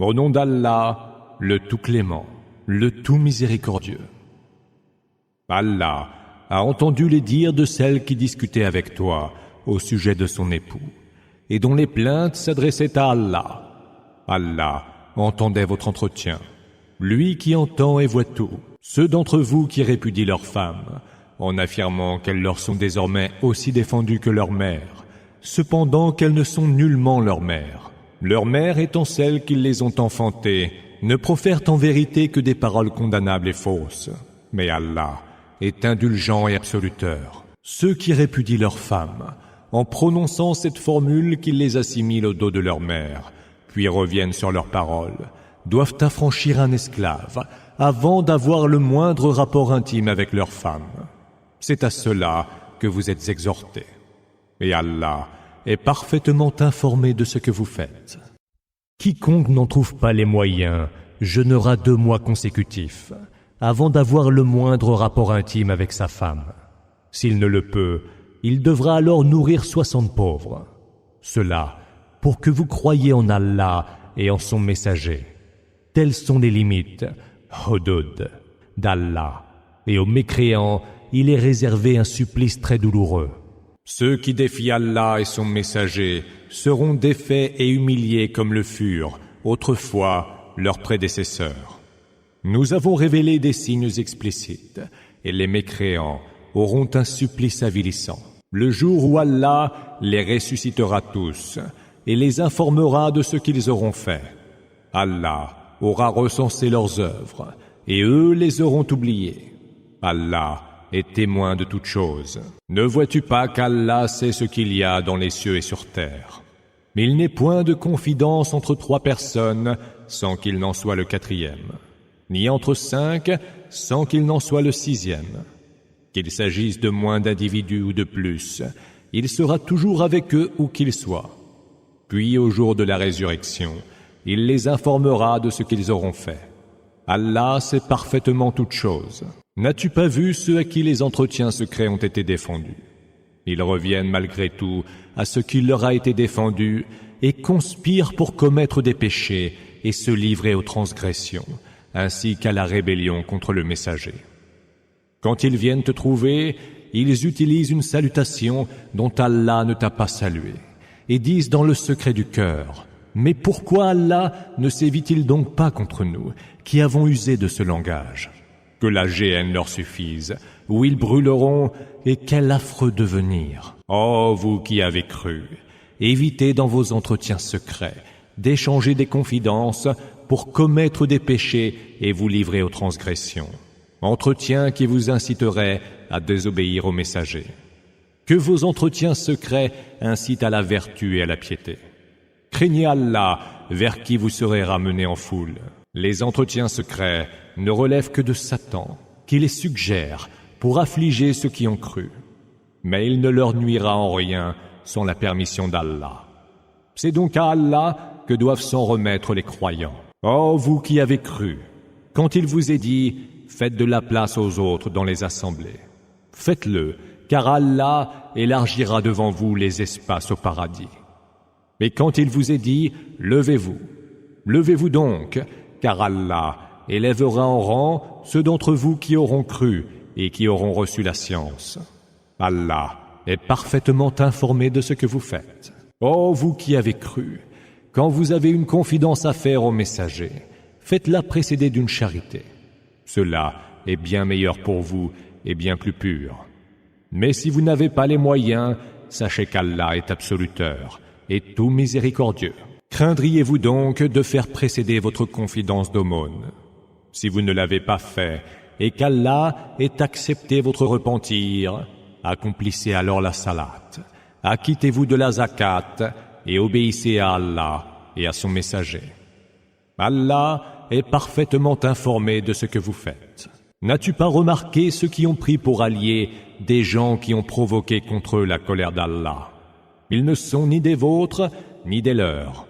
Au nom d'Allah, le tout clément, le tout miséricordieux. Allah a entendu les dires de celle qui discutait avec toi au sujet de son époux, et dont les plaintes s'adressaient à Allah. Allah entendait votre entretien, lui qui entend et voit tout. Ceux d'entre vous qui répudient leurs femmes, en affirmant qu'elles leur sont désormais aussi défendues que leur mère, cependant qu'elles ne sont nullement leur mère. Leur mère étant celles qui les ont enfantées, ne profèrent en vérité que des paroles condamnables et fausses. Mais Allah est indulgent et absoluteur. Ceux qui répudient leurs femmes, en prononçant cette formule qu'ils les assimilent au dos de leur mère, puis reviennent sur leurs paroles, doivent affranchir un esclave avant d'avoir le moindre rapport intime avec leur femme. C'est à cela que vous êtes exhortés. Et Allah est parfaitement informé de ce que vous faites. Quiconque n'en trouve pas les moyens jeûnera 2 mois consécutifs avant d'avoir le moindre rapport intime avec sa femme. S'il ne le peut, il devra alors nourrir 60 pauvres. Cela pour que vous croyiez en Allah et en son messager. Telles sont les limites, hudud, d'Allah. Et aux mécréants, il est réservé un supplice très douloureux. Ceux qui défient Allah et son messager seront défaits et humiliés comme le furent autrefois leurs prédécesseurs. Nous avons révélé des signes explicites, et les mécréants auront un supplice avilissant. Le jour où Allah les ressuscitera tous et les informera de ce qu'ils auront fait. Allah aura recensé leurs œuvres, et eux les auront oubliées. Allah est témoin de toutes choses. Ne vois-tu pas qu'Allah sait ce qu'il y a dans les cieux et sur terre? Il n'est point de confidence entre 3 personnes sans qu'il n'en soit le 4e, ni entre 5 sans qu'il n'en soit le 6e. Qu'il s'agisse de moins d'individus ou de plus, il sera toujours avec eux où qu'ils soient. Puis au jour de la résurrection, il les informera de ce qu'ils auront fait. Allah sait parfaitement toutes choses. N'as-tu pas vu ceux à qui les entretiens secrets ont été défendus? Ils reviennent malgré tout à ce qui leur a été défendu et conspirent pour commettre des péchés et se livrer aux transgressions, ainsi qu'à la rébellion contre le messager. Quand ils viennent te trouver, ils utilisent une salutation dont Allah ne t'a pas salué, et disent dans le secret du cœur: mais pourquoi Allah ne sévit-il donc pas contre nous, qui avons usé de ce langage? Que la géhenne leur suffise, où ils brûleront, et quel affreux devenir. Oh, vous qui avez cru, évitez dans vos entretiens secrets d'échanger des confidences pour commettre des péchés et vous livrer aux transgressions. Entretiens qui vous inciteraient à désobéir au messager. Que vos entretiens secrets incitent à la vertu et à la piété. Craignez Allah, vers qui vous serez ramenés en foule. Les entretiens secrets ne relèvent que de Satan, qui les suggère pour affliger ceux qui ont cru. Mais il ne leur nuira en rien sans la permission d'Allah. C'est donc à Allah que doivent s'en remettre les croyants. Oh, vous qui avez cru, quand il vous est dit « Faites de la place aux autres dans les assemblées », faites-le, car Allah élargira devant vous les espaces au paradis. Mais quand il vous est dit « Levez-vous donc, car Allah élèvera en rang ceux d'entre vous qui auront cru et qui auront reçu la science. Allah est parfaitement informé de ce que vous faites. Oh, vous qui avez cru, quand vous avez une confidence à faire au messager, faites-la précéder d'une charité. Cela est bien meilleur pour vous et bien plus pur. Mais si vous n'avez pas les moyens, sachez qu'Allah est absoluteur et tout miséricordieux. Craindriez-vous donc de faire précéder votre confidence d'aumône? Si vous ne l'avez pas fait et qu'Allah ait accepté votre repentir, accomplissez alors la salat, acquittez-vous de la zakat et obéissez à Allah et à son messager. Allah est parfaitement informé de ce que vous faites. N'as-tu pas remarqué ceux qui ont pris pour alliés des gens qui ont provoqué contre eux la colère d'Allah? Ils ne sont ni des vôtres, ni des leurs.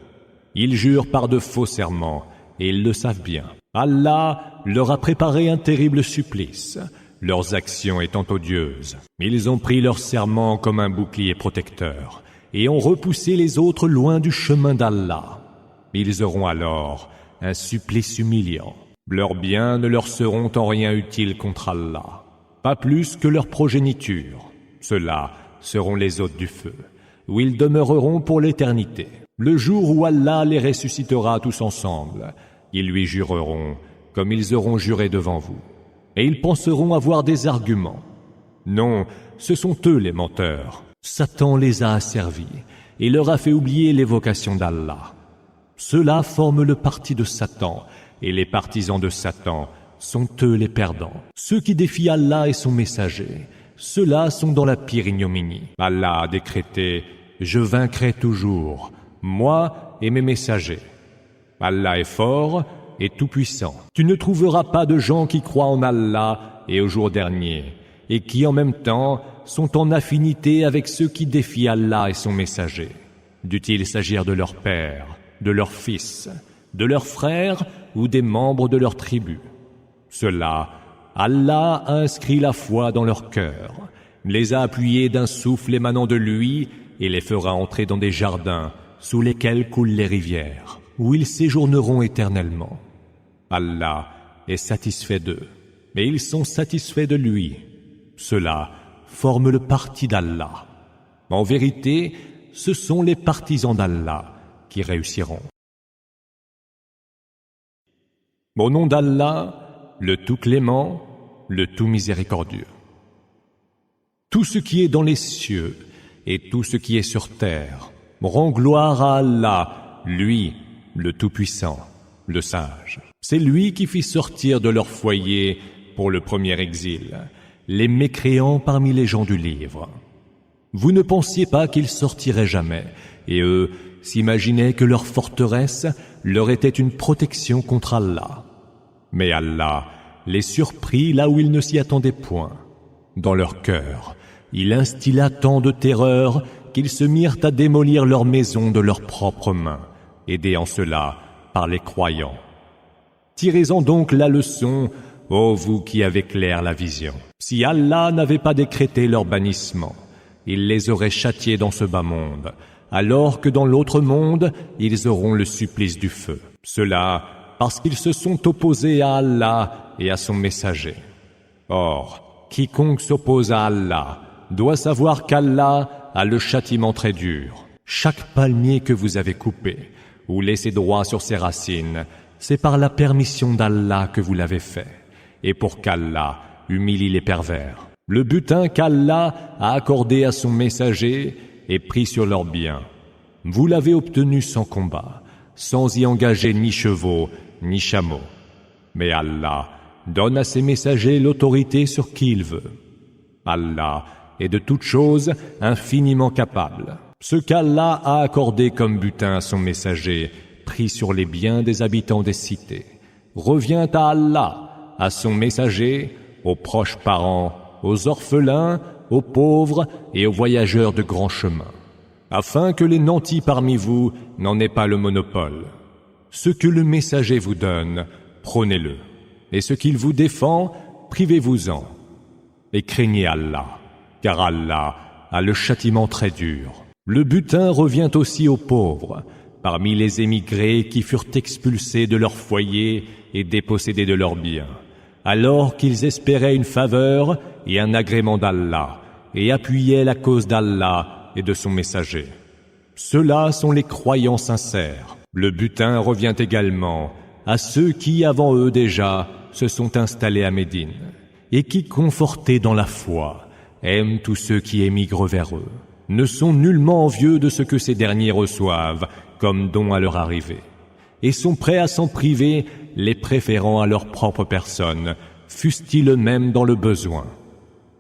Ils jurent par de faux serments, et ils le savent bien. Allah leur a préparé un terrible supplice, leurs actions étant odieuses. Ils ont pris leur serment comme un bouclier protecteur, et ont repoussé les autres loin du chemin d'Allah. Ils auront alors un supplice humiliant. Leurs biens ne leur seront en rien utiles contre Allah, pas plus que leur progéniture. Ceux-là seront les hôtes du feu, où ils demeureront pour l'éternité. Le jour où Allah les ressuscitera tous ensemble, ils lui jureront comme ils auront juré devant vous. Et ils penseront avoir des arguments. Non, ce sont eux les menteurs. Satan les a asservis et leur a fait oublier l'évocation d'Allah. Ceux-là forment le parti de Satan, et les partisans de Satan sont eux les perdants. Ceux qui défient Allah et son messager, ceux-là sont dans la pire ignominie. Allah a décrété « Je vaincrai toujours, moi et mes messagers ». Allah est fort et tout-puissant. Tu ne trouveras pas de gens qui croient en Allah et au jour dernier, et qui en même temps sont en affinité avec ceux qui défient Allah et son messager. Dût-il s'agir de leur père, de leurs fils, de leurs frères ou des membres de leur tribu. Ceux-là, Allah a inscrit la foi dans leur cœur, les a appuyés d'un souffle émanant de lui et les fera entrer dans des jardins sous lesquels coulent les rivières, où ils séjourneront éternellement. Allah est satisfait d'eux, mais ils sont satisfaits de lui. Ceux-là forment le parti d'Allah. En vérité, ce sont les partisans d'Allah qui réussiront. Au nom d'Allah, le tout clément, le tout miséricordieux. Tout ce qui est dans les cieux et tout ce qui est sur terre rend gloire à Allah, lui, le Tout-Puissant, le Sage. C'est lui qui fit sortir de leur foyer pour le premier exil les mécréants parmi les gens du livre. Vous ne pensiez pas qu'ils sortiraient jamais, et eux s'imaginaient que leur forteresse leur était une protection contre Allah. Mais Allah les surprit là où ils ne s'y attendaient point. Dans leur cœur, il instilla tant de terreur qu'ils se mirent à démolir leurs maisons de leurs propres mains, aidés en cela par les croyants. Tirez-en donc la leçon, ô vous qui avez clair la vision. Si Allah n'avait pas décrété leur bannissement, il les aurait châtiés dans ce bas monde, alors que dans l'autre monde, ils auront le supplice du feu. Cela parce qu'ils se sont opposés à Allah et à son messager. Or, quiconque s'oppose à Allah doit savoir qu'Allah a le châtiment très dur. Chaque palmier que vous avez coupé ou laissé droit sur ses racines, c'est par la permission d'Allah que vous l'avez fait, et pour qu'Allah humilie les pervers. Le butin qu'Allah a accordé à son messager est pris sur leurs biens. Vous l'avez obtenu sans combat, sans y engager ni chevaux, ni chameaux. Mais Allah donne à ses messagers l'autorité sur qui il veut. Allah est de toutes choses infiniment capable. Ce qu'Allah a accordé comme butin à son messager, pris sur les biens des habitants des cités, revient à Allah, à son messager, aux proches parents, aux orphelins, aux pauvres et aux voyageurs de grands chemins, afin que les nantis parmi vous n'en aient pas le monopole. Ce que le messager vous donne, prônez-le, et ce qu'il vous défend, privez-vous-en. Et craignez Allah, car Allah a le châtiment très dur. Le butin revient aussi aux pauvres, parmi les émigrés qui furent expulsés de leur foyer et dépossédés de leurs biens, alors qu'ils espéraient une faveur et un agrément d'Allah, et appuyaient la cause d'Allah et de son messager. Ceux-là sont les croyants sincères. Le butin revient également à ceux qui, avant eux déjà, se sont installés à Médine, et qui, confortés dans la foi, aiment tous ceux qui émigrent vers eux, ne sont nullement envieux de ce que ces derniers reçoivent comme don à leur arrivée, et sont prêts à s'en priver, les préférant à leur propre personne, fussent-ils eux-mêmes dans le besoin.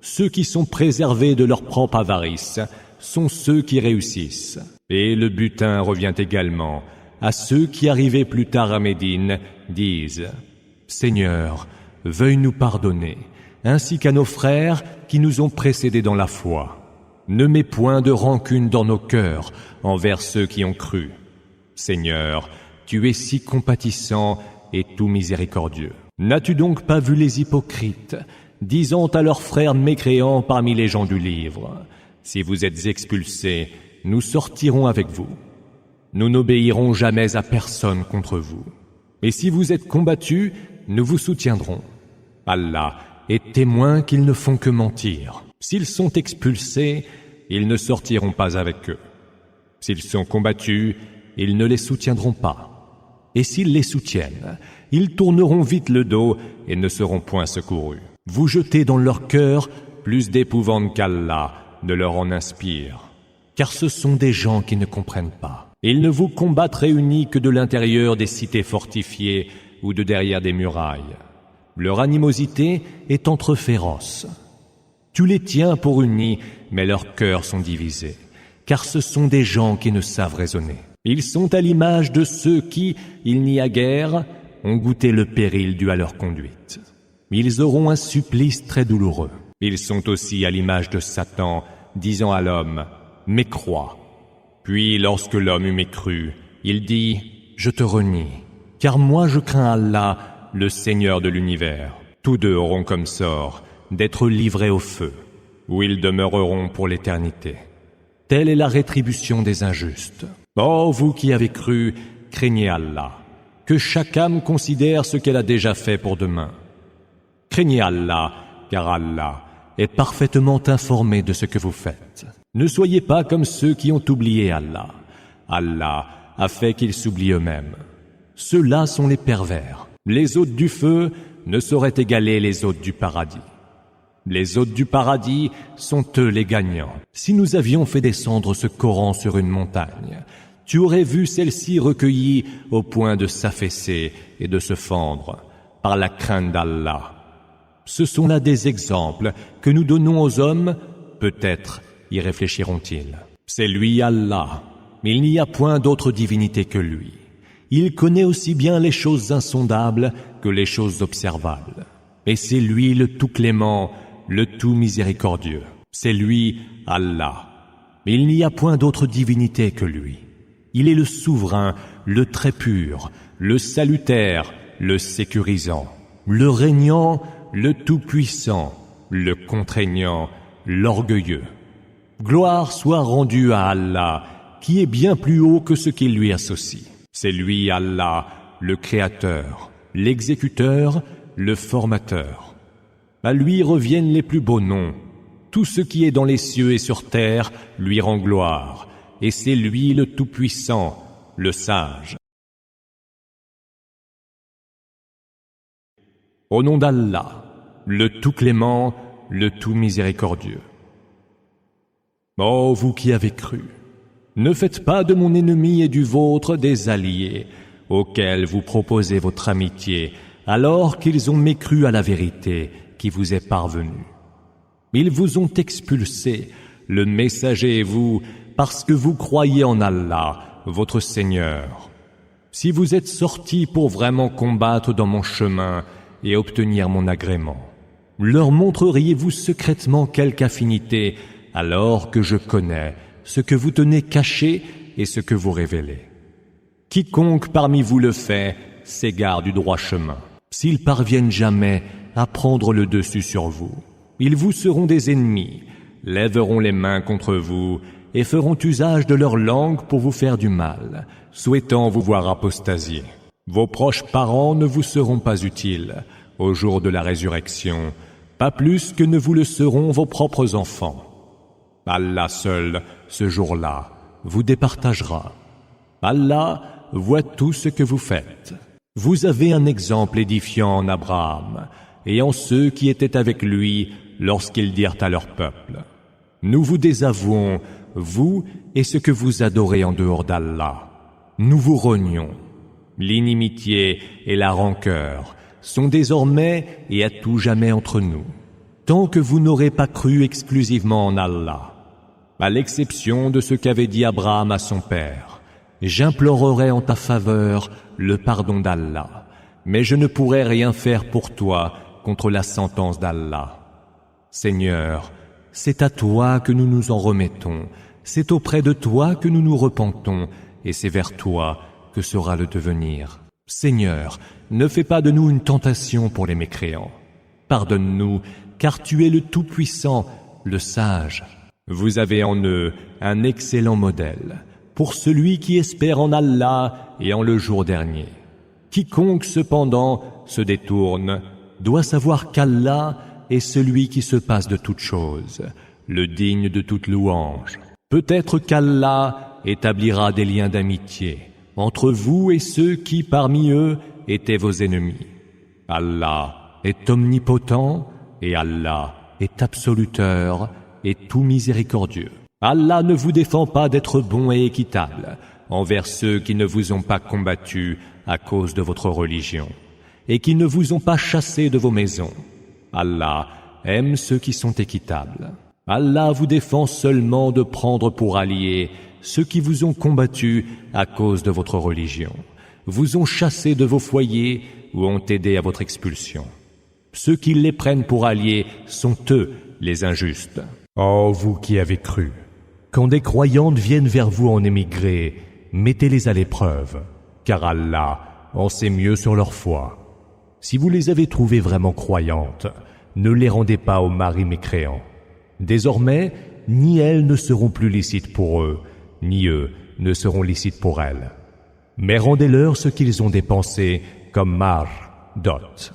Ceux qui sont préservés de leur propre avarice sont ceux qui réussissent. Et le butin revient également à ceux qui, arrivés plus tard à Médine, disent « Seigneur, veuille nous pardonner, ainsi qu'à nos frères qui nous ont précédés dans la foi. Ne mets point de rancune dans nos cœurs envers ceux qui ont cru. Seigneur, tu es si compatissant et tout miséricordieux. N'as-tu donc pas vu les hypocrites, disant à leurs frères mécréants parmi les gens du livre, « Si vous êtes expulsés, nous sortirons avec vous. » Nous n'obéirons jamais à personne contre vous. Et si vous êtes combattus, nous vous soutiendrons. Allah est témoin qu'ils ne font que mentir. S'ils sont expulsés, ils ne sortiront pas avec eux. S'ils sont combattus, ils ne les soutiendront pas. Et s'ils les soutiennent, ils tourneront vite le dos et ne seront point secourus. Vous jetez dans leur cœur plus d'épouvante qu'Allah ne leur en inspire, car ce sont des gens qui ne comprennent pas. Ils ne vous combattent réunis que de l'intérieur des cités fortifiées ou de derrière des murailles. Leur animosité est entre féroces. Tu les tiens pour unis, mais leurs cœurs sont divisés, car ce sont des gens qui ne savent raisonner. Ils sont à l'image de ceux qui, il n'y a guère, ont goûté le péril dû à leur conduite. Ils auront un supplice très douloureux. Ils sont aussi à l'image de Satan, disant à l'homme « Mécrois ». Puis, lorsque l'homme eut mécru, il dit « Je te renie, car moi je crains Allah, le Seigneur de l'univers. » Tous deux auront comme sort d'être livrés au feu, où ils demeureront pour l'éternité. Telle est la rétribution des injustes. Ô vous qui avez cru, craignez Allah, que chaque âme considère ce qu'elle a déjà fait pour demain. Craignez Allah, car Allah est parfaitement informé de ce que vous faites. Ne soyez pas comme ceux qui ont oublié Allah. Allah a fait qu'ils s'oublient eux-mêmes. Ceux-là sont les pervers. Les hôtes du feu ne sauraient égaler les hôtes du paradis. Les hôtes du paradis sont eux les gagnants. Si nous avions fait descendre ce Coran sur une montagne, tu aurais vu celle-ci recueillie au point de s'affaisser et de se fendre par la crainte d'Allah. Ce sont là des exemples que nous donnons aux hommes, peut-être y réfléchiront-ils. C'est lui Allah, mais il n'y a point d'autre divinité que lui. Il connaît aussi bien les choses insondables que les choses observables. Et c'est lui le tout clément, le tout miséricordieux. C'est lui Allah, mais il n'y a point d'autre divinité que lui. Il est le souverain, le très pur, le salutaire, le sécurisant, le régnant, le tout-puissant, le contraignant, l'orgueilleux. Gloire soit rendue à Allah, qui est bien plus haut que ce qu'il lui associe. C'est lui Allah, le Créateur, l'exécuteur, le formateur. À lui reviennent les plus beaux noms. Tout ce qui est dans les cieux et sur terre lui rend gloire, et c'est lui le Tout-Puissant, le Sage. Au nom d'Allah, le Tout-Clément, le Tout-Miséricordieux. Ô vous qui avez cru, ne faites pas de mon ennemi et du vôtre des alliés, auxquels vous proposez votre amitié, alors qu'ils ont mécru à la vérité qui vous est parvenue. Ils vous ont expulsés, le messager et vous, parce que vous croyez en Allah, votre Seigneur. Si vous êtes sortis pour vraiment combattre dans mon chemin et obtenir mon agrément, leur montreriez-vous secrètement quelque affinité, alors que je connais ce que vous tenez caché et ce que vous révélez. Quiconque parmi vous le fait s'égare du droit chemin. S'ils parviennent jamais à prendre le dessus sur vous, ils vous seront des ennemis, lèveront les mains contre vous et feront usage de leur langue pour vous faire du mal, souhaitant vous voir apostasier. Vos proches parents ne vous seront pas utiles au jour de la résurrection, pas plus que ne vous le seront vos propres enfants. Allah seul, ce jour-là, vous départagera. Allah voit tout ce que vous faites. Vous avez un exemple édifiant en Abraham et en ceux qui étaient avec lui lorsqu'ils dirent à leur peuple: nous vous désavouons, vous et ce que vous adorez en dehors d'Allah. Nous vous renions. L'inimitié et la rancœur sont désormais et à tout jamais entre nous, tant que vous n'aurez pas cru exclusivement en Allah. À l'exception de ce qu'avait dit Abraham à son père, j'implorerai en ta faveur le pardon d'Allah, mais je ne pourrai rien faire pour toi contre la sentence d'Allah. Seigneur, c'est à toi que nous nous en remettons, c'est auprès de toi que nous nous repentons, et c'est vers toi que sera le devenir. Seigneur, ne fais pas de nous une tentation pour les mécréants. Pardonne-nous, car tu es le Tout-Puissant, le Sage. Vous avez en eux un excellent modèle. pour celui qui espère en Allah et en le jour dernier. Quiconque cependant se détourne doit savoir qu'Allah est celui qui se passe de toutes choses, le digne de toute louange. Peut-être qu'Allah établira des liens d'amitié entre vous et ceux qui, parmi eux, étaient vos ennemis. Allah est omnipotent et Allah est absoluteur et tout miséricordieux. Allah ne vous défend pas d'être bon et équitable envers ceux qui ne vous ont pas combattu à cause de votre religion et qui ne vous ont pas chassé de vos maisons. Allah aime ceux qui sont équitables. Allah vous défend seulement de prendre pour alliés ceux qui vous ont combattu à cause de votre religion, vous ont chassé de vos foyers ou ont aidé à votre expulsion. Ceux qui les prennent pour alliés sont eux les injustes. Ô vous qui avez cru, quand des croyantes viennent vers vous en émigré, mettez-les à l'épreuve, car Allah en sait mieux sur leur foi. Si vous les avez trouvées vraiment croyantes, ne les rendez pas aux maris mécréants. Désormais, ni elles ne seront plus licites pour eux, ni eux ne seront licites pour elles. Mais rendez-leur ce qu'ils ont dépensé comme mar, dot.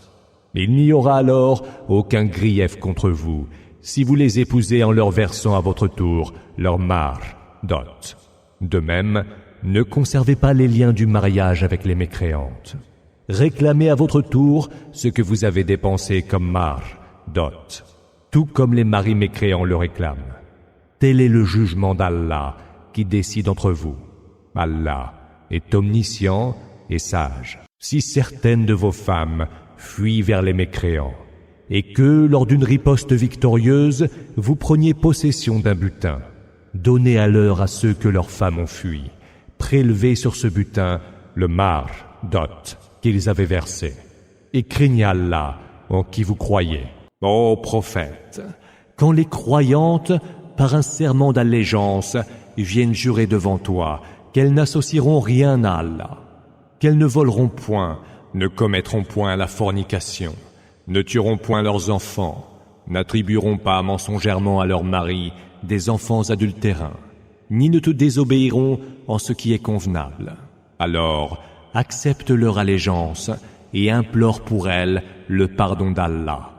Il n'y aura alors aucun grief contre vous, si vous les épousez en leur versant à votre tour leur mar, dot. De même, ne conservez pas les liens du mariage avec les mécréantes. Réclamez à votre tour ce que vous avez dépensé comme mar, dot, tout comme les maris mécréants le réclament. Tel est le jugement d'Allah qui décide entre vous. Allah est omniscient et sage. Si certaines de vos femmes fuient vers les mécréants, et que, lors d'une riposte victorieuse, vous preniez possession d'un butin, donnez à l'heure à ceux que leurs femmes ont fui. Prélevez sur ce butin le mar, dot, qu'ils avaient versé, et craignez Allah en qui vous croyez. Ô prophète, quand les croyantes, par un serment d'allégeance, viennent jurer devant toi qu'elles n'associeront rien à Allah, qu'elles ne voleront point, ne commettront point la fornication, ne tueront point leurs enfants, n'attribueront pas mensongèrement à leurs maris des enfants adultérins, ni ne te désobéiront en ce qui est convenable. Alors, accepte leur allégeance et implore pour elles le pardon d'Allah,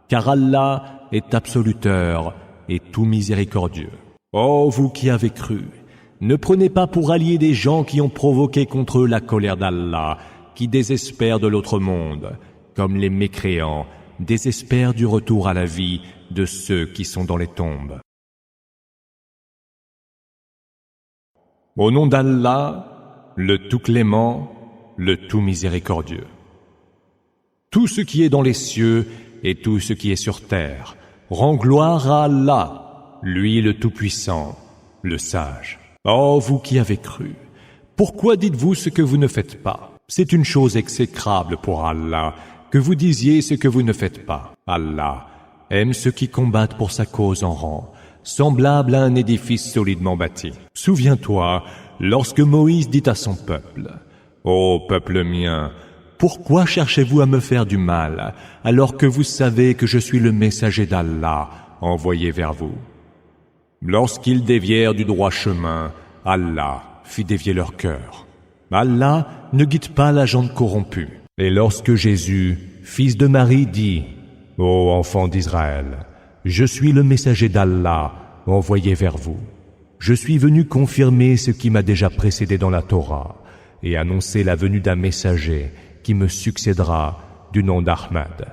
car Allah est absoluteur et tout miséricordieux. Ô vous qui avez cru, ne prenez pas pour alliés des gens qui ont provoqué contre eux la colère d'Allah, qui désespèrent de l'autre monde, comme les mécréants désespèrent du retour à la vie de ceux qui sont dans les tombes. Au nom d'Allah, le tout clément, le tout miséricordieux. Tout ce qui est dans les cieux et tout ce qui est sur terre rend gloire à Allah, lui le Tout-Puissant, le Sage. Ô vous qui avez cru, pourquoi dites-vous ce que vous ne faites pas? C'est une chose exécrable pour Allah que vous disiez ce que vous ne faites pas. Allah aime ceux qui combattent pour sa cause en rang, semblable à un édifice solidement bâti. Souviens-toi, lorsque Moïse dit à son peuple, « Ô peuple mien, pourquoi cherchez-vous à me faire du mal, alors que vous savez que je suis le messager d'Allah envoyé vers vous ?» Lorsqu'ils dévièrent du droit chemin, Allah fit dévier leur cœur. Allah ne guide pas la gente corrompue. Et lorsque Jésus, fils de Marie, dit, « Ô enfants d'Israël, je suis le messager d'Allah envoyé vers vous. Je suis venu confirmer ce qui m'a déjà précédé dans la Torah et annoncer la venue d'un messager qui me succédera du nom d'Ahmad. »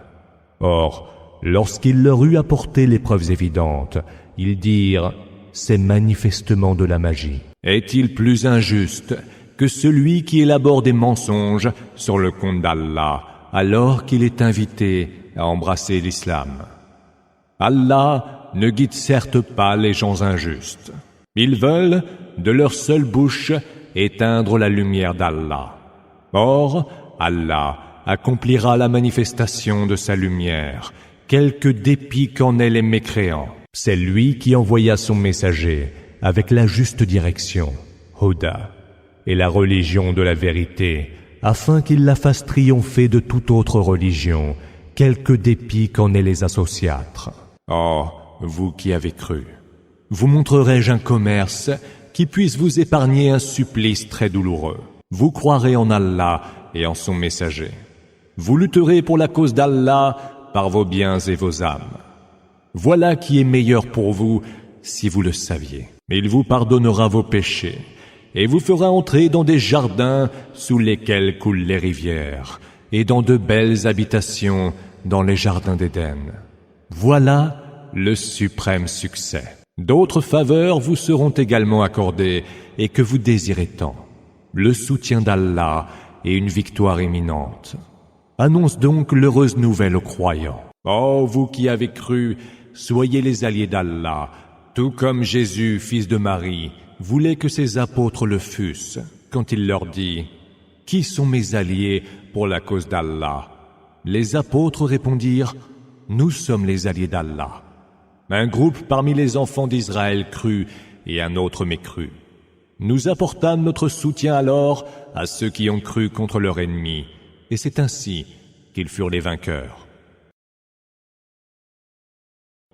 Or, lorsqu'il leur eut apporté les preuves évidentes, ils dirent, « C'est manifestement de la magie. » Est-il plus injuste que celui qui élabore des mensonges sur le compte d'Allah alors qu'il est invité à embrasser l'islam? Allah ne guide certes pas les gens injustes. Ils veulent, de leur seule bouche, éteindre la lumière d'Allah. Or, Allah accomplira la manifestation de sa lumière, quelque dépit qu'en aient les mécréants. C'est lui qui envoya son messager avec la juste direction, Huda, et la religion de la vérité, afin qu'il la fasse triompher de toute autre religion, quelque dépit qu'en aient les associatres. Oh, vous qui avez cru, vous montrerai-je un commerce qui puisse vous épargner un supplice très douloureux. Vous croirez en Allah et en son messager. Vous lutterez pour la cause d'Allah par vos biens et vos âmes. Voilà qui est meilleur pour vous si vous le saviez. Il vous pardonnera vos péchés et vous fera entrer dans des jardins sous lesquels coulent les rivières et dans de belles habitations dans les jardins d'Éden. Voilà le suprême succès. D'autres faveurs vous seront également accordées et que vous désirez tant. Le soutien d'Allah et une victoire imminente. Annonce donc l'heureuse nouvelle aux croyants. Oh, vous qui avez cru, soyez les alliés d'Allah, tout comme Jésus, fils de Marie, voulait que ses apôtres le fussent, quand il leur dit « Qui sont mes alliés pour la cause d'Allah ?» Les apôtres répondirent « Nous sommes les alliés d'Allah. » Un groupe parmi les enfants d'Israël crut et un autre mécrut. Nous apportâmes notre soutien alors à ceux qui ont cru contre leur ennemi, et c'est ainsi qu'ils furent les vainqueurs.